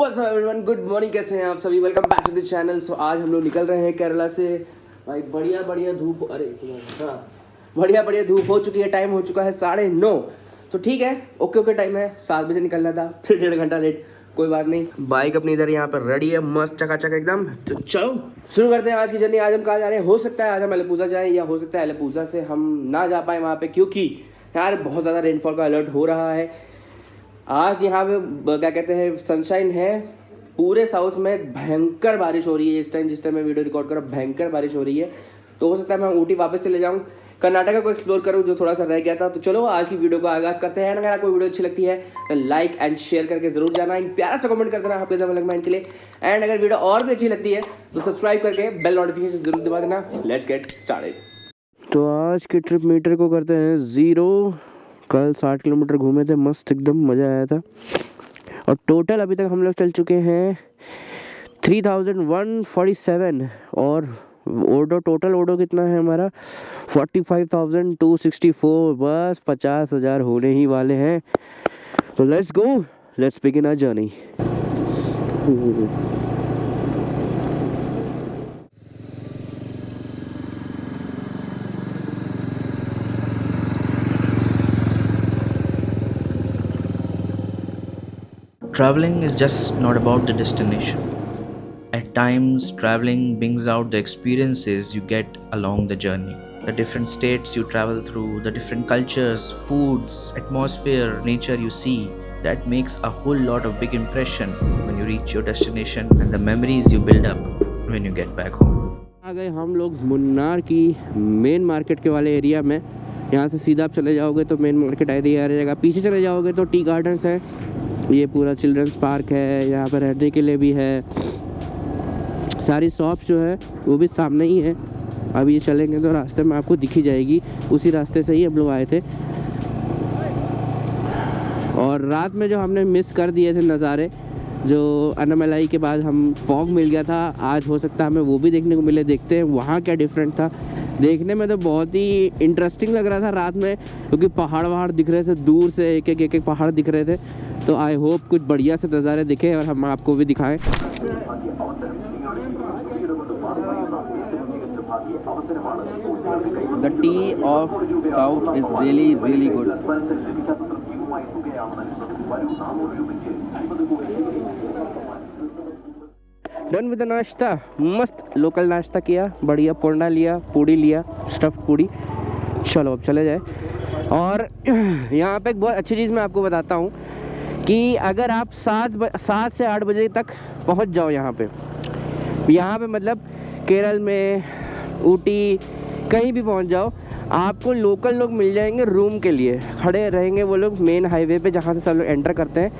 What's up everyone, good morning. कैसे हैं आप सभी? Welcome back to the channel. So आज हम लोग निकल रहे हैं केरला से। भाई बढ़िया धूप, हाँ बढ़िया धूप हो चुकी है। टाइम हो चुका है 9:30। तो ठीक है, ओके टाइम है। 7 बजे निकलना था, फिर 1.5 घंटा लेट, कोई बात नहीं। बाइक अपनी इधर यहाँ पर रेडी है, मस्त चकाचक एकदम। तो चलो शुरू करते हैं आज की जर्नी। आज हम कहाँ जा रहे हैं? हो सकता है आज हम अलेपूजा जाएं, या हो सकता है अलेपूजा से हम ना जा पाए वहाँ पे, क्योंकि यार बहुत ज़्यादा रेनफॉल का अलर्ट हो रहा है। आज यहाँ पे क्या कहते हैं, सनशाइन है। पूरे साउथ में भयंकर बारिश हो रही है इस टाइम, जिस टाइम मैं वीडियो रिकॉर्ड कर रहा हूँ, भयंकर बारिश हो रही है। तो हो सकता है मैं ऊटी वापस चले जाऊँ, कर्नाटका को एक्सप्लोर करूँ जो थोड़ा सा रह गया था। तो चलो आज की वीडियो को आगाज़ करते हैं। अगर आपको वीडियो अच्छी लगती है तो लाइक एंड शेयर करके जरूर जाना, एक प्यारा सा कमेंट कर देना आपके अलग माइंड के लिए। एंड अगर वीडियो और भी अच्छी लगती है तो सब्सक्राइब करके बेल नोटिफिकेशन जरूर दबा देना। Let's get started. तो आज के ट्रिप मीटर को करते हैं 0। कल 60 किलोमीटर घूमे थे, मस्त एकदम मज़ा आया था। और टोटल अभी तक हम लोग चल चुके हैं 3147। और टोटल ओडो कितना है हमारा? 45,264। बस 50,000 होने ही वाले हैं। तो let's go, let's begin our journey. Traveling is just not about the destination. At times, traveling brings out the experiences you get along the journey. The different states you travel through, the different cultures, foods, atmosphere, nature you see, that makes a whole lot of big impression when you reach your destination and the memories you build up when you get back home. आ गए हम लोग मुन्नार की main market के वाले area में। यहाँ से सीधा आप चले जाओगे तो मेन मार्केट एरिया आ जाएगा। पीछे चले जाओगे तो टी गार्डन्स है, ये पूरा चिल्ड्रंस पार्क है, यहाँ पर रहने के लिए भी है। सारी शॉप जो है वो भी सामने ही है। अब ये चलेंगे तो रास्ते में आपको दिखी जाएगी, उसी रास्ते से ही हम लोग आए थे। और रात में जो हमने मिस कर दिए थे नज़ारे, जो अन्नामलाई के बाद हम फॉग मिल गया था, आज हो सकता है हमें वो भी देखने को मिले। देखते हैं वहाँ क्या डिफरेंट था। देखने में तो बहुत ही इंटरेस्टिंग लग रहा था रात में, क्योंकि पहाड़ दिख रहे थे दूर से, एक पहाड़ दिख रहे थे। तो आई होप कुछ बढ़िया से नज़ारे दिखे और हम आपको भी दिखाएं। The tea of South is really good. Done with नाश्ता, मस्त लोकल नाश्ता किया, बढ़िया पोंडा लिया, पूड़ी लिया, स्टफ्ड पूड़ी। चलो अब चले जाए। और यहाँ पे एक बहुत अच्छी चीज़ मैं आपको बताता हूँ कि अगर आप 7 से 8 बजे तक पहुँच जाओ यहाँ पे मतलब केरल में, ऊटी, कहीं भी पहुँच जाओ, आपको लोकल लोग मिल जाएंगे रूम के लिए। खड़े रहेंगे वो लोग मेन हाईवे पे, जहाँ से सब लोग एंटर करते हैं।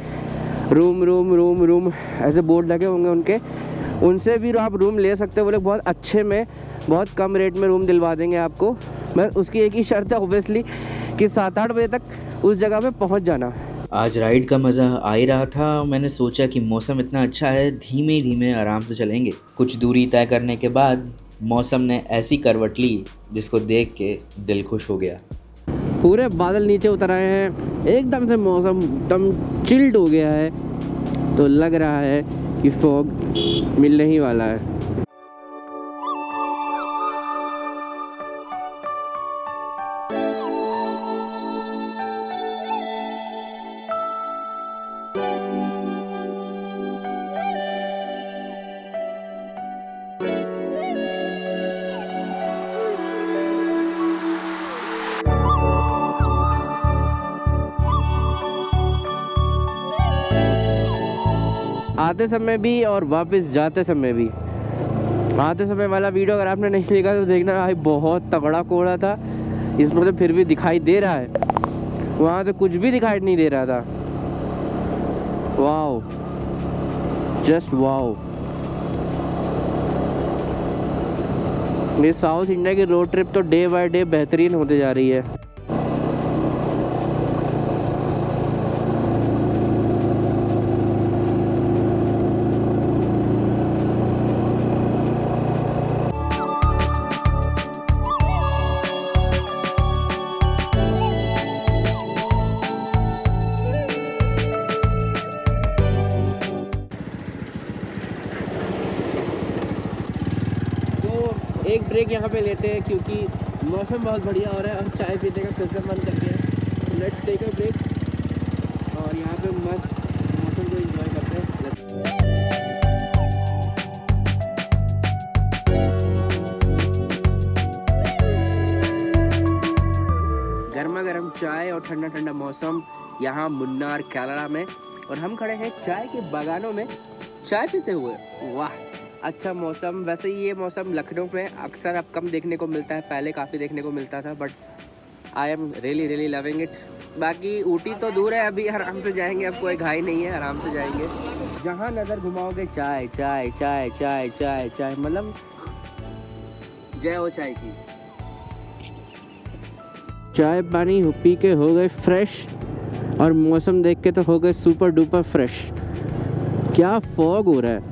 रूम ऐसे बोर्ड लगे होंगे उनके, उनसे भी आप रूम ले सकते हो। वो लोग बहुत अच्छे में, बहुत कम रेट में रूम दिलवा देंगे आपको। बस उसकी एक ही शर्त है ऑब्वियसली कि 7-8 बजे तक उस जगह पे पहुंच जाना। आज राइड का मज़ा आ ही रहा था। मैंने सोचा कि मौसम इतना अच्छा है, धीमे धीमे आराम से चलेंगे। कुछ दूरी तय करने के बाद मौसम ने ऐसी करवट ली जिसको देख के दिल खुश हो गया। पूरे बादल नीचे उतर आए हैं, एकदम से मौसम एकदम चिल्ड हो गया है। तो लग रहा है कि फॉग मिलने ही वाला है। आते समय भी और वापस जाते समय भी। आते समय वाला वीडियो अगर आपने नहीं देखा तो देखना भाई, बहुत तगड़ा कोहरा था। इसमें तो फिर भी दिखाई दे रहा है, वहाँ तो कुछ भी दिखाई नहीं दे रहा था। Wow, just wow. ये साउथ इंडिया की रोड ट्रिप तो डे बाय डे बेहतरीन होते जा रही है। एक ब्रेक यहाँ पे लेते हैं क्योंकि मौसम बहुत बढ़िया हो रहा है और चाय पीने का फिर से मन कर गया है। लेट्स टेक अ ब्रेक और यहाँ पे मस्त मौसम को एंजॉय करते हैं। गर्मा गर्म चाय और ठंडा ठंडा मौसम यहाँ मुन्नार केरला में, और हम खड़े हैं चाय के बागानों में चाय पीते हुए। वाह, अच्छा मौसम। वैसे ये मौसम लखनऊ में अक्सर अब कम देखने को मिलता है, पहले काफ़ी देखने को मिलता था, but I am really loving it. बाकी ऊटी तो दूर है, अभी आराम से जाएंगे, अब कोई घाई नहीं है, आराम से जाएंगे। जहाँ नज़र घुमाओगे चाय चाय चाय चाय चाय चाय, मतलब जय हो चाय की। चाय पानी पी के हो गए फ्रेश और मौसम देख के तो हो गए सुपर डुपर फ्रेश। क्या फॉग हो रहा है,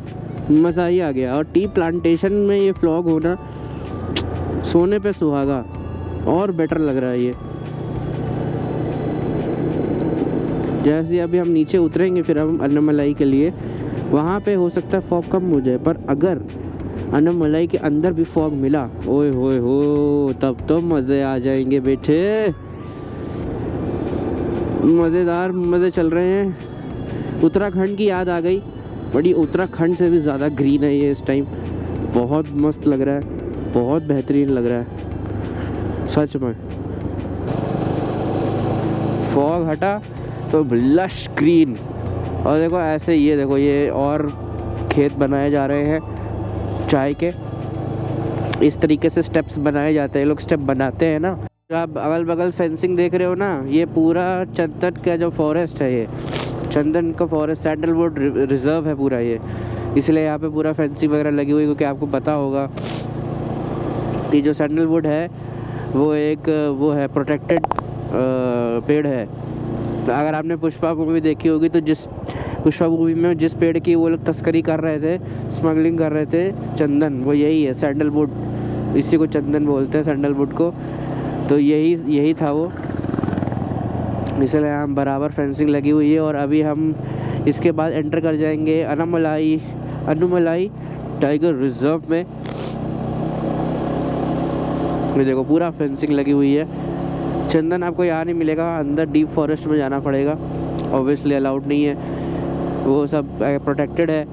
मज़ा ही आ गया। और टी प्लांटेशन में ये फ्लॉग होना सोने पे सुहागा, और बेटर लग रहा है ये। जैसे अभी हम नीचे उतरेंगे फिर हम अन्नमलाई के लिए, वहाँ पे हो सकता है फॉग कम हो जाए, पर अगर अन्नमलाई के अंदर भी फॉग मिला, ओए होए हो, तब तो मज़े आ जाएंगे बेटे। मज़ेदार मज़े चल रहे हैं। उत्तराखंड की याद आ गई, बड़ी उत्तराखंड से भी ज़्यादा ग्रीन है ये इस टाइम। बहुत मस्त लग रहा है, बहुत बेहतरीन लग रहा है सच में। फॉग हटा तो लश ग्रीन। और देखो ऐसे ये देखो, ये और खेत बनाए जा रहे हैं चाय के। इस तरीके से स्टेप्स बनाए जाते हैं, लोग स्टेप बनाते हैं ना। जो आप अगल बगल फेंसिंग देख रहे हो ना, ये पूरा चंदन का जो फॉरेस्ट है, ये चंदन का फॉरेस्ट, सैंडलवुड रिजर्व है पूरा ये, इसलिए यहाँ पे पूरा फेंसिंग वगैरह लगी हुई। क्योंकि आपको पता होगा कि जो सैंडलवुड है वो एक वो है प्रोटेक्टेड पेड़ है। तो अगर आपने पुष्पा मूवी देखी होगी तो जिस पुष्पा मूवी में जिस पेड़ की वो लोग तस्करी कर रहे थे, स्मगलिंग कर रहे थे, चंदन, वो यही है सैंडलवुड। इसी को चंदन बोलते हैं, सैंडलवुड को। तो यही था वो, इसलिए हम बराबर फेंसिंग लगी हुई है। और अभी हम इसके बाद एंटर कर जाएंगे अन्नमलाई टाइगर रिजर्व में। ये देखो पूरा फेंसिंग लगी हुई है। चंदन आपको यहाँ नहीं मिलेगा, अंदर डीप फॉरेस्ट में जाना पड़ेगा, ऑब्वियसली अलाउड नहीं है, वो सब प्रोटेक्टेड है।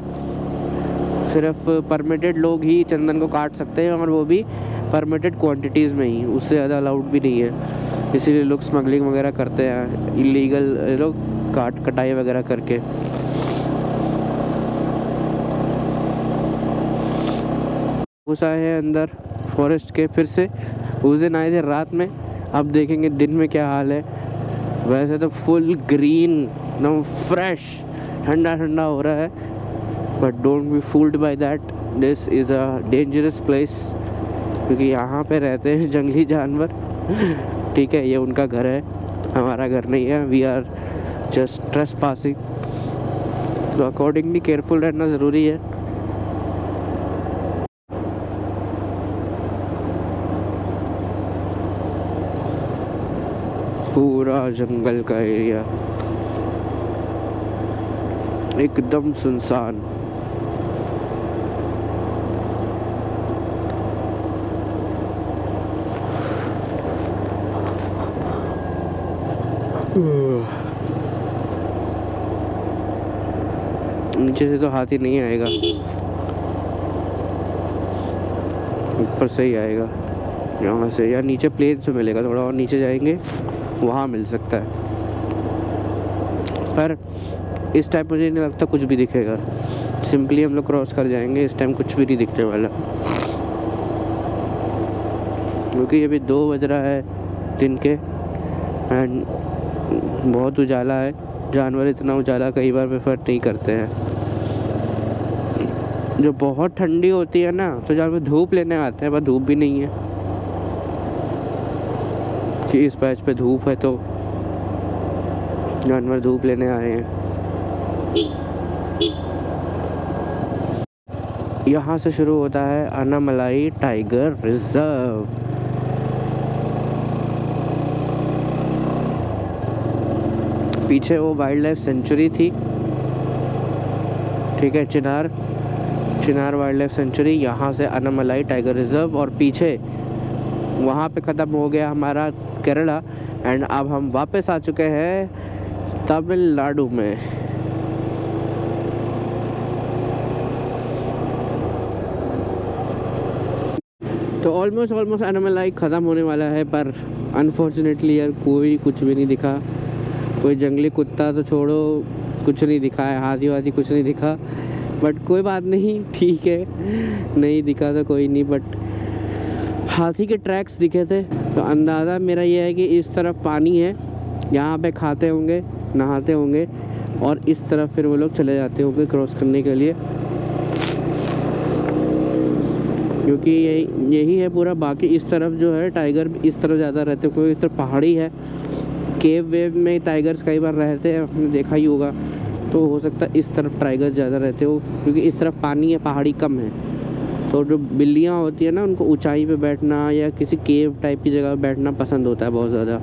सिर्फ परमिटेड लोग ही चंदन को काट सकते हैं, और वो भी परमिटेड क्वांटिटीज़ में ही, उससे ज़्यादा अलाउड भी नहीं है। इसीलिए लोग स्मगलिंग वगैरह करते हैं, इलीगल लोग कटाई वगैरह करके। घुसा है अंदर फॉरेस्ट के फिर से। उस दिन आए थे रात में, अब देखेंगे दिन में क्या हाल है। वैसे तो फुल ग्रीन, एकदम फ्रेश, ठंडा ठंडा हो रहा है, but don't be fooled by that, this is a dangerous place. क्योंकि यहाँ पे रहते हैं जंगली जानवर। ठीक है, ये उनका घर है, हमारा घर नहीं है। वी आर जस्ट ट्रेसपासिंग, तो अकॉर्डिंगली केयरफुल रहना ज़रूरी है। पूरा जंगल का एरिया एकदम सुनसान। नीचे से तो हाथी नहीं आएगा, ऊपर से ही आएगा, यहाँ से या नीचे प्लेन से मिलेगा। थोड़ा और नीचे जाएंगे वहाँ मिल सकता है, पर इस टाइम मुझे नहीं लगता कुछ भी दिखेगा। सिंपली हम लोग क्रॉस कर जाएंगे, इस टाइम कुछ भी नहीं दिखने वाला, क्योंकि अभी 2 बज रहा है दिन के एंड बहुत उजाला है। जानवर इतना उजाला कई बार प्रेफर नहीं करते हैं। जो बहुत ठंडी होती है ना, तो जानवर धूप लेने आते हैं, पर धूप भी नहीं है कि इस पैच पे धूप है, तो जानवर धूप लेने आए हैं। यहाँ से शुरू होता है अन्नमलाई टाइगर रिजर्व। पीछे वो वाइल्ड लाइफ सेंचुरी थी, ठीक है, चिनार वाइल्ड लाइफ सेंचुरी, यहाँ से अनामलाई टाइगर रिजर्व, और पीछे वहाँ पे ख़त्म हो गया हमारा केरला। एंड अब हम वापस आ चुके हैं तमिलनाडु में। तो ऑलमोस्ट अनामलाई ख़त्म होने वाला है, पर अनफॉर्चुनेटली यार कोई कुछ भी नहीं दिखा। कोई जंगली कुत्ता तो छोड़ो, कुछ नहीं दिखा है, हाथी वाथी कुछ नहीं दिखा। बट कोई बात नहीं, ठीक है, नहीं दिखा तो कोई नहीं। बट हाथी के ट्रैक्स दिखे थे, तो अंदाज़ा मेरा ये है कि इस तरफ पानी है, यहाँ पे खाते होंगे, नहाते होंगे, और इस तरफ फिर वो लोग चले जाते होंगे क्रॉस करने के लिए, क्योंकि यही है पूरा। बाकी इस तरफ जो है टाइगर इस तरफ ज़्यादा रहते हैं, क्योंकि इस तरफ पहाड़ी है। केव वेव में टाइगर्स कई बार रहते हैं, आपने देखा ही होगा। तो हो सकता है इस तरफ टाइगर ज़्यादा रहते हो, क्योंकि इस तरफ पानी है, पहाड़ी कम है। तो जो बिल्लियाँ होती है ना, उनको ऊंचाई पे बैठना या किसी केव टाइप की जगह बैठना पसंद होता है बहुत ज़्यादा।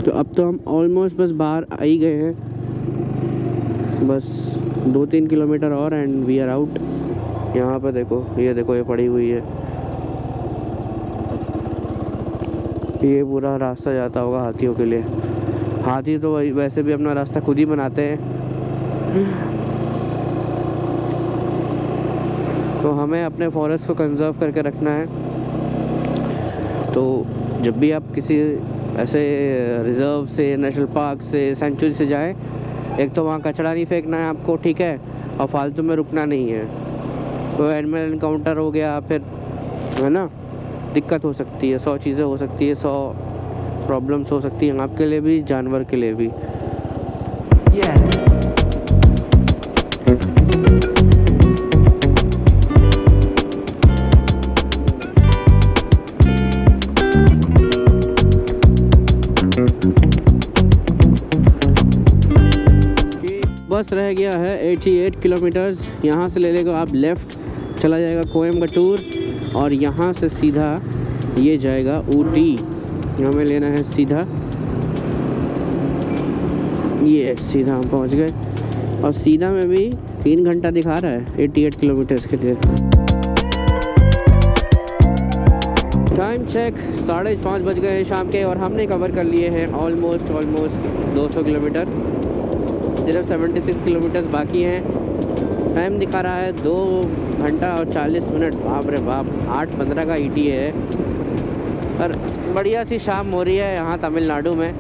तो अब तो हम ऑलमोस्ट बस बाहर आ ही गए हैं, बस 2-3 किलोमीटर और एंड वी आर आउट। यहाँ पे देखो, ये पड़ी हुई है, ये पूरा रास्ता जाता होगा हाथियों के लिए। हाथी तो वैसे भी अपना रास्ता खुद ही बनाते हैं। तो हमें अपने फॉरेस्ट को कंजर्व करके रखना है। तो जब भी आप किसी ऐसे रिज़र्व से, नेशनल पार्क से, सेंचुरी से जाएं, एक तो वहाँ कचरा नहीं फेंकना है आपको, ठीक है, और फालतू में रुकना नहीं है। तो एनिमल एनकाउंटर हो गया, फिर है ना, दिक्कत हो सकती है, 100 चीज़ें हो सकती है, 100 प्रॉब्लम्स हो सकती हैं, आपके लिए भी, जानवर के लिए भी। बस रह गया है 88 किलोमीटर्स। यहाँ से ले लेगा आप लेफ़्ट, चला जाएगा कोयम्बटूर, और यहाँ से सीधा ये जाएगा ऊटी। हमें लेना है सीधा, ये सीधा हम पहुँच गए। और सीधा में भी 3 घंटा दिखा रहा है 88 किलोमीटर्स के लिए। टाइम चेक 5:30 बज गए हैं शाम के, और हमने कवर कर लिए हैं ऑलमोस्ट 200 किलोमीटर। सिर्फ 76 किलोमीटर्स बाकी हैं। टाइम दिखा रहा है 2 घंटा और 40 मिनट। बाप रे बाप, 8:15 का ETA है। पर बढ़िया सी शाम हो रही है यहाँ तमिलनाडु में।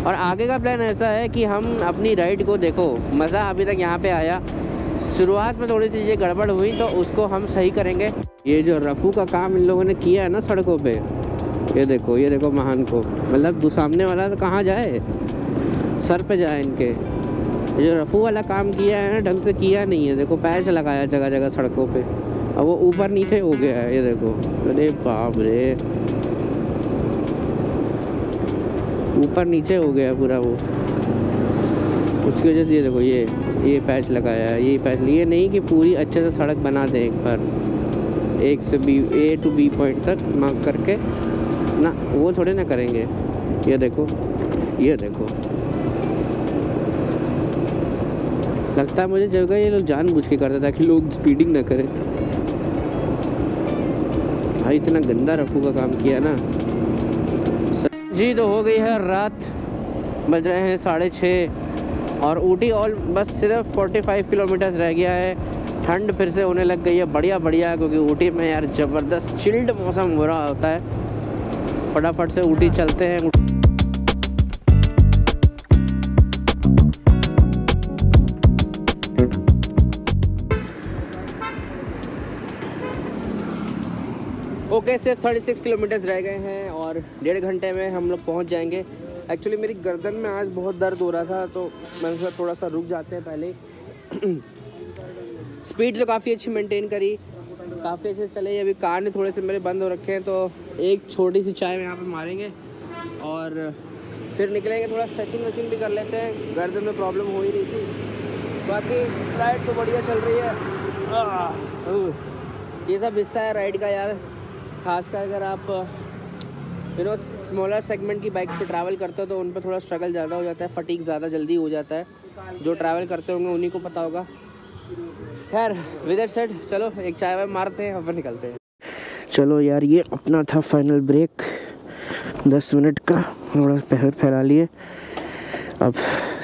और आगे का प्लान ऐसा है कि हम अपनी राइड को, देखो मज़ा अभी तक यहाँ पे आया, शुरुआत में थोड़ी सी चीज़ें गड़बड़ हुई, तो उसको हम सही करेंगे। ये जो रफ़ू का काम इन लोगों ने किया है ना सड़कों पे, ये देखो महान को, मतलब सामने वाला तो कहाँ जाए, सर पे जाए इनके। जो रफ़ू वाला काम किया है ना, ढंग से किया नहीं है। देखो पैच लगाया जगह जगह सड़कों पे, अब वो ऊपर नीचे हो गया है, ये देखो। अरे बाप रे, ऊपर नीचे हो गया पूरा वो। उसकी वजह से ये देखो, ये पैच लगाया है, ये पैच, ये नहीं कि पूरी अच्छे से सड़क बना दें एक बार, A से B पॉइंट तक मार्क करके ना, वो थोड़े ना करेंगे। ये देखो लगता है मुझे जगह ये लोग जानबूझ के करते ताकि लोग स्पीडिंग ना करें। भाई इतना गंदा रफ़ू का काम किया ना जी। तो हो गई है रात, बज रहे हैं 6:30, और ऊटी बस सिर्फ 45 किलोमीटर्स रह गया है। ठंड फिर से होने लग गई है, बढ़िया, क्योंकि ऊटी में यार ज़बरदस्त चिल्ड मौसम हो रहा होता है। फटाफट से ऊटी चलते हैं। ओके, सिर्फ 36 किलोमीटर्स रह गए हैं, और 1.5 घंटे में हम लोग पहुंच जाएंगे। एक्चुअली मेरी गर्दन में आज बहुत दर्द हो रहा था, तो मैंने सोचा थोड़ा सा रुक जाते हैं पहले। स्पीड तो काफ़ी अच्छी मेंटेन करी, काफ़ी अच्छे चले। अभी कान थोड़े से मेरे बंद हो रखे हैं, तो एक छोटी सी चाय यहाँ पे मारेंगे और फिर निकलेंगे। थोड़ा स्ट्रेचिंग भी कर लेते हैं, गर्दन में प्रॉब्लम हो ही रही थी। बाकी राइड तो बढ़िया चल रही है। ये सब हिस्सा है राइड का यार, खासकर अगर आप स्मॉलर सेगमेंट की बाइक पे ट्रैवल करते हो तो उन पर थोड़ा स्ट्रगल ज़्यादा हो जाता है, फटीग ज़्यादा जल्दी हो जाता है। जो ट्रैवल करते होंगे उन्हीं को पता होगा। खैर विद दैट सेड चलो एक चाय वाय मारते हैं और फिर निकलते हैं। चलो यार ये अपना था फाइनल ब्रेक 10 मिनट का, थोड़ा पैर फैला लिए, अब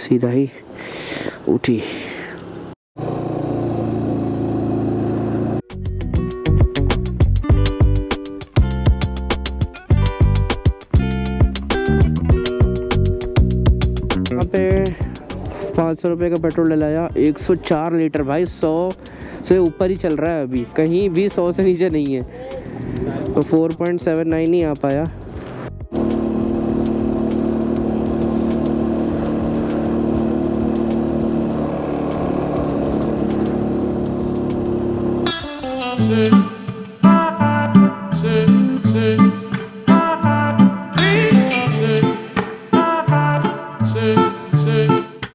सीधा ही उठी। यहाँ पे 500 रुपये का पेट्रोल डलाया, 104 लीटर भाई, 100 से ऊपर ही चल रहा है अभी, कहीं भी 100 से नीचे नहीं है, तो 4.79 ही आ पाया। to